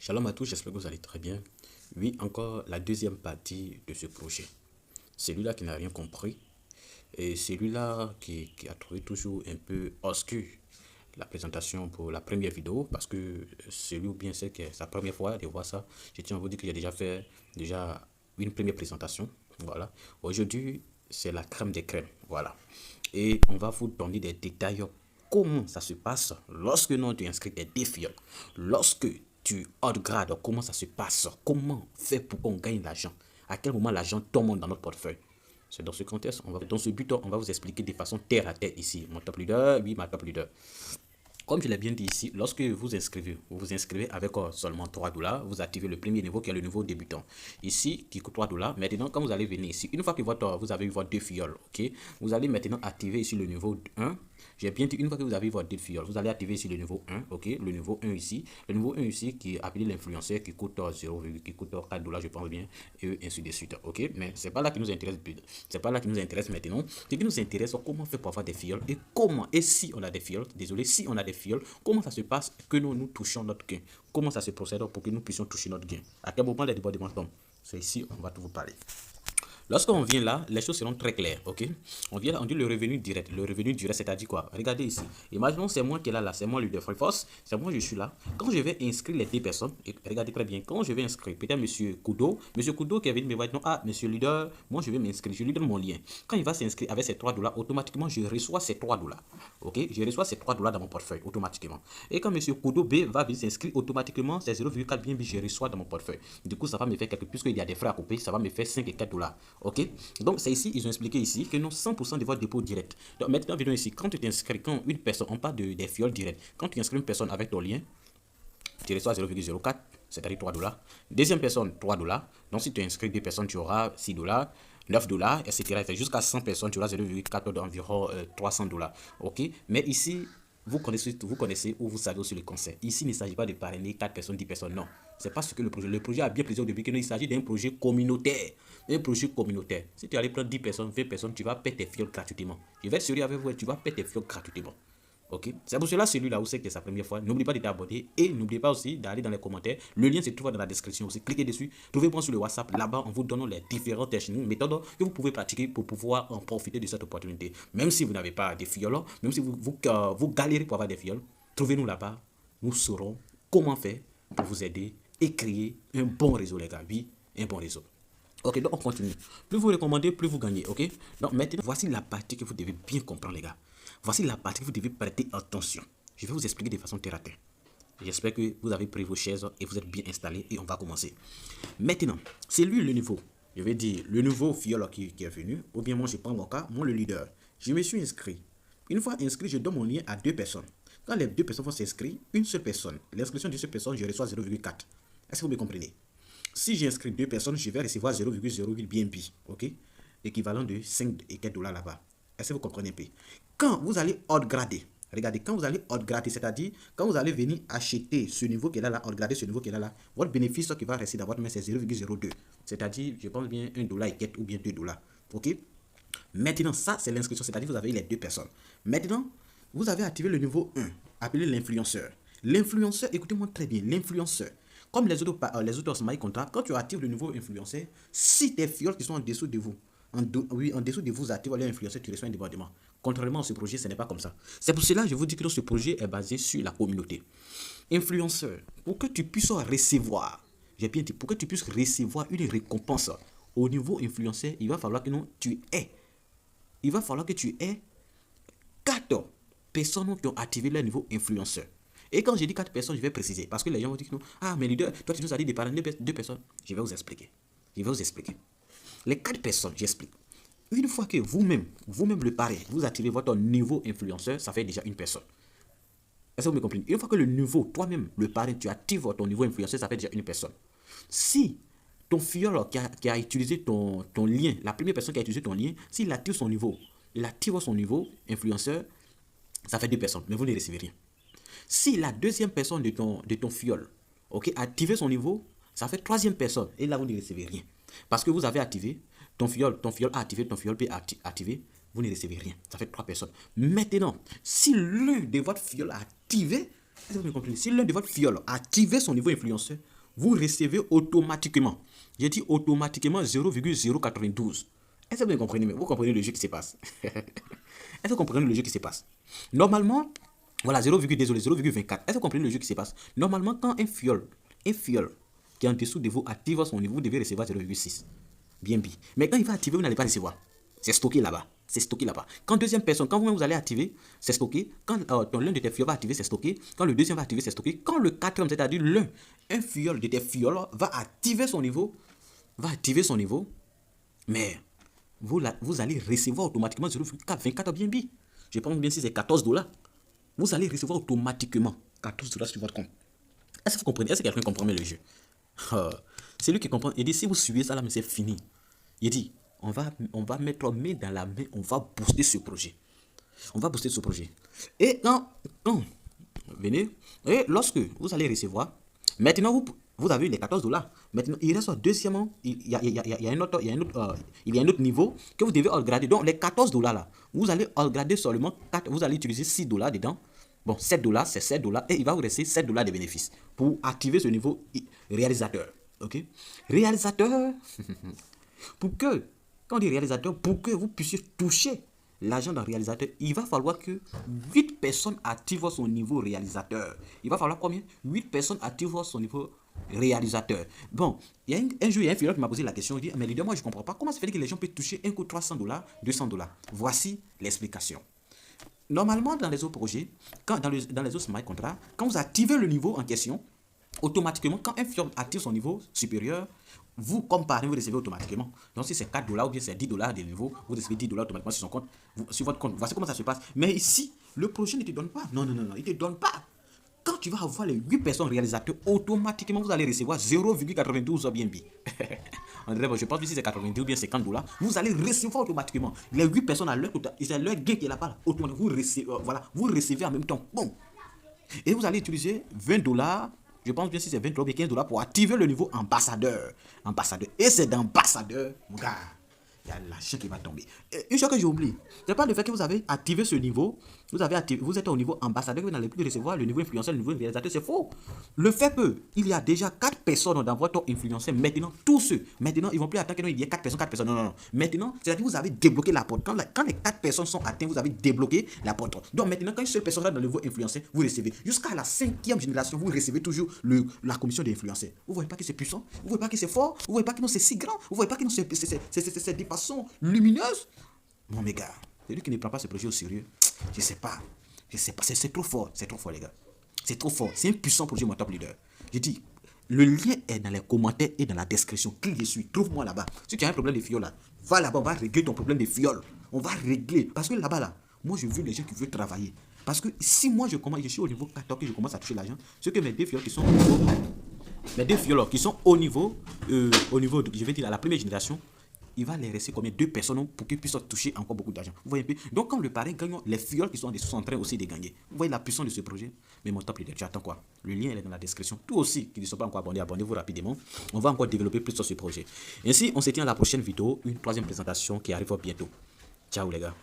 Shalom à tous, j'espère que vous allez très bien. Oui, encore la deuxième partie de ce projet. Celui-là qui n'a rien compris et celui-là qui a trouvé toujours un peu obscur la présentation pour la première vidéo parce que celui ou bien c'est que sa première fois de voir ça, je tiens à vous dire que j'ai déjà fait une première présentation. Voilà. Aujourd'hui, c'est la crème des crèmes. Voilà. Et on va vous donner des détails comment ça se passe lorsque nous tu inscris des défis, lorsque tu upgrades, comment ça se passe, comment faire pour qu'on gagne l'argent, à quel moment l'argent tombe dans notre portefeuille. C'est dans ce contexte, dans ce but, on va vous expliquer de façon terre à terre ici. Mon top leader, oui, ma top leader. Comme je l'ai bien dit ici, lorsque vous vous inscrivez avec seulement 3 dollars, vous activez le premier niveau qui est le niveau débutant. Ici, qui coûte 3 dollars. Maintenant, quand vous allez venir ici, une fois que vous avez eu votre 2 fioles, ok, vous allez maintenant activer ici le niveau 1. J'ai bien dit, une fois que vous avez votre 2 fioles, vous allez activer ici le niveau 1, ok, le niveau 1 ici. Le niveau 1 ici qui est appelé l'influenceur qui coûte 0, qui coûte 4 dollars, je pense bien, et ainsi de suite, ok. Mais c'est pas là qui nous intéresse, c'est pas là qui nous intéresse maintenant. Ce qui nous intéresse, c'est comment faire pour avoir des fioles et comment, et si on a des fioles, désolé, si on a des fioles, comment ça se passe que nous touchons notre gain, comment ça se procède pour que nous puissions toucher notre gain, à quel moment les débordements tombent. C'est ici, on va tout vous parler. Lorsqu'on vient là, les choses seront très claires, ok? On vient là, on dit le revenu direct. Le revenu direct, c'est-à-dire quoi? Regardez ici. Imaginons c'est moi qui est là, c'est moi le de Force, c'est moi je suis là. Quand je vais inscrire les deux personnes, et regardez très bien, quand je vais inscrire, peut-être monsieur Kudo qui est venu me voir, non, ah, monsieur leader, moi je vais m'inscrire, je lui donne mon lien. Quand il va s'inscrire avec ces 3 dollars, automatiquement je reçois ces 3 dollars, ok? Je reçois ces 3 dollars dans mon portefeuille, automatiquement. Et quand monsieur Kudo B va venir s'inscrire, automatiquement, c'est 0,4 BNB je reçois dans mon portefeuille. Du coup, ça va me faire quelque, puisqu'il y a des frais à couper, ça va me faire 5 et 4 dollars, ok? Donc, c'est ici, ils ont expliqué ici que non, 100% de votre dépôt direct. Donc, maintenant, venons ici. Quand tu t'inscris, quand une personne, on parle des fioles directes. Quand tu inscris une personne avec ton lien, tu reçois 0,04, c'est-à-dire 3 dollars. Deuxième personne, 3 dollars. Donc, si tu inscris deux personnes, tu auras 6 dollars. 9 dollars, etc. Jusqu'à 100 personnes, tu auras 0,4 d'environ 300 dollars. Ok? Mais ici, vous connaissez ou vous savez aussi le concept. Ici, il ne s'agit pas de parrainer 4 personnes, 10 personnes, non. C'est pas ce que le projet a bien plaisir au début, qu'il s'agit d'un projet communautaire. Un projet communautaire. Si tu allais prendre 10 personnes, 20 personnes, tu vas payer tes fioles gratuitement. Je vais être sérieux avec vous, tu vas payer tes fioles gratuitement. Ok, c'est pour cela celui-là où c'est que c'est sa première fois. N'oubliez pas de t'abonner et n'oubliez pas aussi d'aller dans les commentaires. Le lien se trouve dans la description aussi. Cliquez dessus. Trouvez-moi sur le WhatsApp. Là-bas, on vous donne les différentes méthodes que vous pouvez pratiquer pour pouvoir en profiter de cette opportunité. Même si vous n'avez pas de fioles, même si vous galérez pour avoir des fioles, trouvez-nous là-bas. Nous saurons comment faire pour vous aider et créer un bon réseau, les gars. Oui, un bon réseau. Ok, donc on continue. Plus vous recommandez, plus vous gagnez, ok? Donc maintenant, voici la partie que vous devez bien comprendre, les gars. Voici la partie que vous devez prêter attention. Je vais vous expliquer de façon terre à terre. J'espère que vous avez pris vos chaises et vous êtes bien installés et on va commencer. Maintenant, c'est lui le nouveau. Je vais dire le nouveau fiole qui est venu, ou bien moi je prends mon cas, moi le leader. Je me suis inscrit. Une fois inscrit, je donne mon lien à 2 personnes. Quand les 2 personnes vont s'inscrire, une seule personne, l'inscription de cette personne, je reçois 0,4. Est-ce que vous me comprenez? Si j'inscris 2 personnes, je vais recevoir 0,08 BNB, ok? Équivalent de 5 et 4 dollars là-bas. Est-ce que vous comprenez un peu? Quand vous allez upgrader, regardez, quand vous allez upgrader, c'est-à-dire quand vous allez venir acheter ce niveau qui est là, upgrader ce niveau qui est là, votre bénéfice qui va rester dans votre main, c'est 0,02. C'est-à-dire, je pense bien 1 dollar et quelques ou bien 2 dollars, ok? Maintenant, ça, c'est l'inscription, c'est-à-dire vous avez les 2 personnes. Maintenant, vous avez activé le niveau 1, appelé l'influenceur. L'influenceur, écoutez-moi très bien, l'influenceur. Comme les autres smart contracts, quand tu actives le nouveau influenceur, si tes fioles qui sont en dessous de vous, en dessous de vous activent l'influenceur, tu reçois un débordement. Contrairement à ce projet, ce n'est pas comme ça. C'est pour cela que je vous dis que ce projet est basé sur la communauté. Influenceur, pour que tu puisses recevoir, j'ai bien dit, pour que tu puisses recevoir une récompense au niveau influenceur, il va falloir que il va falloir que tu aies 4 personnes qui ont activé leur niveau influenceur. Et quand je dis 4 personnes, je vais préciser. Parce que les gens vont dire que non. Ah, mais leader, toi tu nous as dit de parler de 2 personnes. Je vais vous expliquer. Les 4 personnes, j'explique. Une fois que vous-même le parlez, vous activez votre niveau influenceur, ça fait déjà une personne. Est-ce que vous me comprenez? Une fois que le niveau, toi-même le parrain, tu actives ton niveau influenceur, ça fait déjà une personne. Si ton fiole qui a utilisé ton lien, la première personne qui a utilisé ton lien, s'il active son niveau influenceur, ça fait 2 personnes, mais vous ne recevez rien. Si la deuxième personne de ton fiole, ok, a activé son niveau, ça fait 3e personne. Et là, vous ne recevez rien. Parce que vous avez activé, ton fiole a activé, ton fiole peut activer, vous ne recevez rien. Ça fait 3 personnes. Maintenant, si l'un de votre fiole a activé, si l'un de votre fiole a activé son niveau influenceur, vous recevez automatiquement. J'ai dit automatiquement 0,092. Est-ce que vous comprenez? Vous comprenez le jeu qui se passe? Est-ce que vous comprenez le jeu qui se passe? Normalement, voilà, 0,24. Est-ce que vous comprenez le jeu qui se passe? Normalement, quand un fiole qui est en dessous de vous active son niveau, vous devez recevoir 0,6. Bien. Mais quand il va activer, vous n'allez pas recevoir. C'est stocké là-bas. C'est stocké là-bas. Quand deuxième personne, quand vous-même vous allez activer, c'est stocké. Quand l'un de tes fioles va activer, c'est stocké. Quand le deuxième va activer, c'est stocké. Quand le quatrième, c'est-à-dire un fiole de tes fioles va activer son niveau, mais vous allez recevoir automatiquement 0,24 bien. Je pense bien si c'est $14. Vous allez recevoir automatiquement $14 sur votre compte. Est-ce que vous comprenez? Est-ce que quelqu'un comprend le jeu? C'est lui qui comprend. Il dit, si vous suivez ça là, mais c'est fini. Il dit, on va mettre main dans la main, on va booster ce projet. Et quand venez, et lorsque vous allez recevoir, maintenant vous avez les $14. Maintenant, il reste deuxièmement, il y a un autre niveau que vous devez upgrader. Donc, les $14 là, vous allez upgrader seulement 4, vous allez utiliser $6 dedans. Bon, $7, c'est $7 et il va vous rester $7 de bénéfices pour activer ce niveau réalisateur. Ok? Réalisateur, quand on dit réalisateur, pour que vous puissiez toucher l'argent d'un réalisateur, il va falloir que 8 personnes activent son niveau réalisateur. Il va falloir combien? 8 personnes activent son niveau réalisateur. Bon, il y a un jour, il y a un philosophe qui m'a posé la question, il dit, mais leader, moi je ne comprends pas, comment ça fait que les gens peuvent toucher un coup $300, $200? Voici l'explication. Normalement, dans les autres projets, dans les autres smart contracts, quand vous activez le niveau en question, automatiquement, quand un firme active son niveau supérieur, vous comparez, vous recevez automatiquement. Donc, si c'est $4 ou bien c'est $10 de niveau, vous recevez $10 automatiquement sur son compte, sur votre compte. Voici comment ça se passe. Mais ici, le projet ne te donne pas. Non, il ne te donne pas. Quand tu vas avoir les 8 personnes réalisateurs, automatiquement, vous allez recevoir 0,92 bien. Je pense que si c'est 90 ou bien $50, vous allez recevoir automatiquement. Les 8 personnes à leur gain qui est là-bas, automatiquement, vous recevez en même temps. Bon. Et vous allez utiliser $20, je pense bien si c'est $20 ou bien $15 pour activer le niveau ambassadeur. Et c'est d'ambassadeur, mon gars. Il y a l'argent qui va tomber. Et une chose que j'ai oublié, c'est pas le fait que vous avez activé ce niveau, vous êtes au niveau ambassadeur, vous n'allez plus recevoir le niveau influenceur, le niveau réalisateur, c'est faux. Le fait qu'il y a déjà 4 personnes dans votre influenceur, maintenant, tous ceux, maintenant, ils vont plus attendre qu'il y ait 4 personnes, non. Maintenant, c'est-à-dire que vous avez débloqué la porte. Quand les 4 personnes sont atteintes, vous avez débloqué la porte. Donc maintenant, quand une seule personne est dans le niveau influenceur, vous recevez. Jusqu'à la 5e génération, vous recevez toujours la commission des influenceurs. Vous voyez pas que c'est puissant? Vous voyez pas que c'est fort? Vous voyez pas que c'est si grand? Vous voyez pas que c'est des façons lumineuses? Mon mes gars, c'est lui qui ne prend pas ce projet au sérieux. Je sais pas, c'est trop fort, les gars. C'est trop fort, c'est un puissant projet, mon top leader. Je dis, le lien est dans les commentaires et dans la description. Clique dessus, trouve-moi là-bas. Si tu as un problème de fiole là, va là-bas, on va régler ton problème de fiole. On va régler, parce que là-bas là, moi je veux les gens qui veulent travailler. Parce que si moi je suis au niveau 14 et je commence à toucher l'argent, ce que mes deux fioles qui sont au niveau, je vais dire à la première génération, il va les rester combien? 2 personnes pour qu'ils puissent toucher encore beaucoup d'argent. Vous voyez un peu? Donc, quand le pari gagne, les fioles qui sont en dessous sont en train aussi de gagner. Vous voyez la puissance de ce projet? Mais mon top leader, tu attends quoi? Le lien est dans la description. Tout aussi, qui ne sont pas encore abonnés, abonnez-vous rapidement. On va encore développer plus sur ce projet. Ainsi, on se tient à la prochaine vidéo, une troisième présentation qui arrive bientôt. Ciao les gars.